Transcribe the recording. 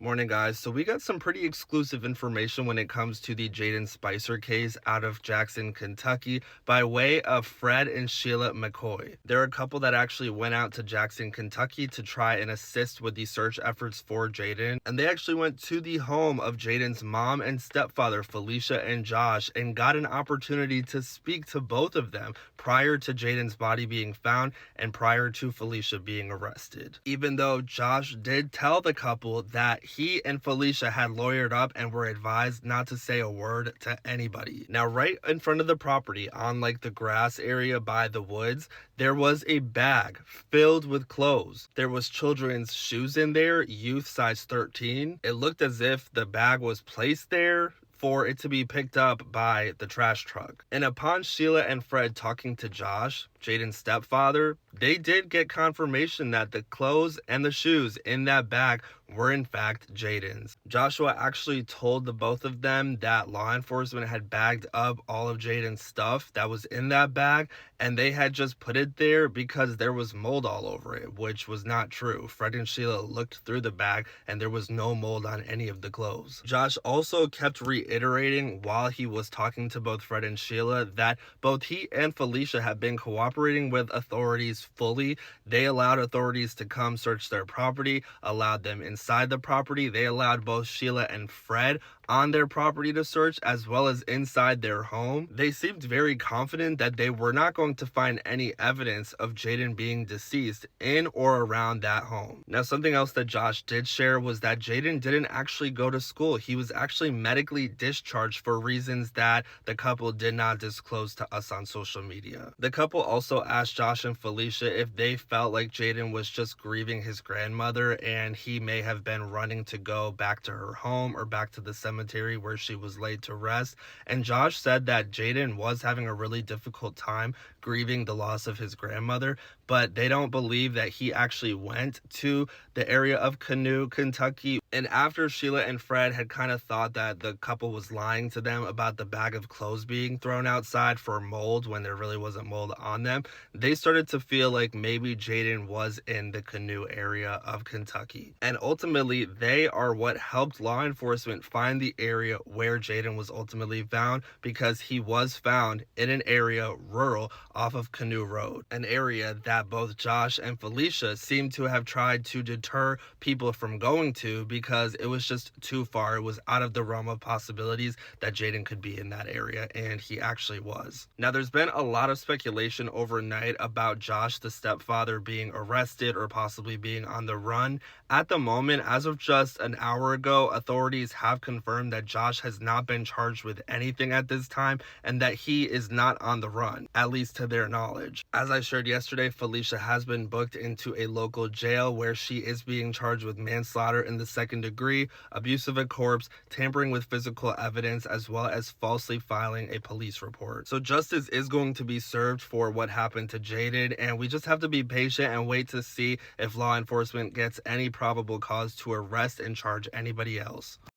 Morning, guys. So we got some pretty exclusive information when it comes to the Jayden Spicer case out of Jackson, Kentucky, by way of Fred and Sheila McCoy. They're a couple that actually went out to Jackson, Kentucky to try and assist with the search efforts for Jayden. And they actually went to the home of Jayden's mom and stepfather, Felicia and Josh, and got an opportunity to speak to both of them prior to Jayden's body being found and prior to Felicia being arrested. Even though Josh did tell the couple that he and Felicia had lawyered up and were advised not to say a word to anybody. Now, right in front of the property, on like the grass area by the woods, there was a bag filled with clothes. There was children's shoes in there, youth size 13. It looked as if the bag was placed there for it to be picked up by the trash truck. And upon Sheila and Fred talking to Josh, Jayden's stepfather, they did get confirmation that the clothes and the shoes in that bag were in fact Jayden's. Joshua actually told the both of them that law enforcement had bagged up all of Jayden's stuff that was in that bag, and they had just put it there because there was mold all over it, which was not true. Fred and Sheila looked through the bag and there was no mold on any of the clothes. Josh also kept reiterating while he was talking to both Fred and Sheila that both he and Felicia had been cooperating with authorities fully. They allowed authorities to come search their property, allowed them inside the property. They allowed both Sheila and Fred on their property to search, as well as inside their home. They seemed very confident that they were not going to find any evidence of Jayden being deceased in or around that home. Now, something else that Josh did share was that Jayden didn't actually go to school. He was actually medically discharged for reasons that the couple did not disclose to us on social media. The couple also asked Josh and Felicia if they felt like Jayden was just grieving his grandmother and he may have been running to go back to her home or back to the cemetery where she was laid to rest. And Josh said that Jayden was having a really difficult time grieving the loss of his grandmother, but they don't believe that he actually went to the area of Canoe, Kentucky. And after Sheila and Fred had kind of thought that the couple was lying to them about the bag of clothes being thrown outside for mold when there really wasn't mold on them, they started to feel like maybe Jayden was in the Canoe area of Kentucky. And ultimately, they are what helped law enforcement find the area where Jayden was ultimately found, because he was found in an area rural off of Canoe Road, an area that both Josh and Felicia seemed to have tried to deter people from going to because it was just too far. It was out of the realm of possibilities that Jayden could be in that area, and he actually was. Now, there's been a lot of speculation overnight about Josh, the stepfather, being arrested or possibly being on the run. At the moment, as of just an hour ago, authorities have confirmed that Josh has not been charged with anything at this time and that he is not on the run, at least to their knowledge. As I shared yesterday, Felicia has been booked into a local jail where she is being charged with manslaughter in the second degree, abuse of a corpse, tampering with physical evidence, as well as falsely filing a police report. So justice is going to be served for what happened to Jayden, and we just have to be patient and wait to see if law enforcement gets any probable cause to arrest and charge anybody else.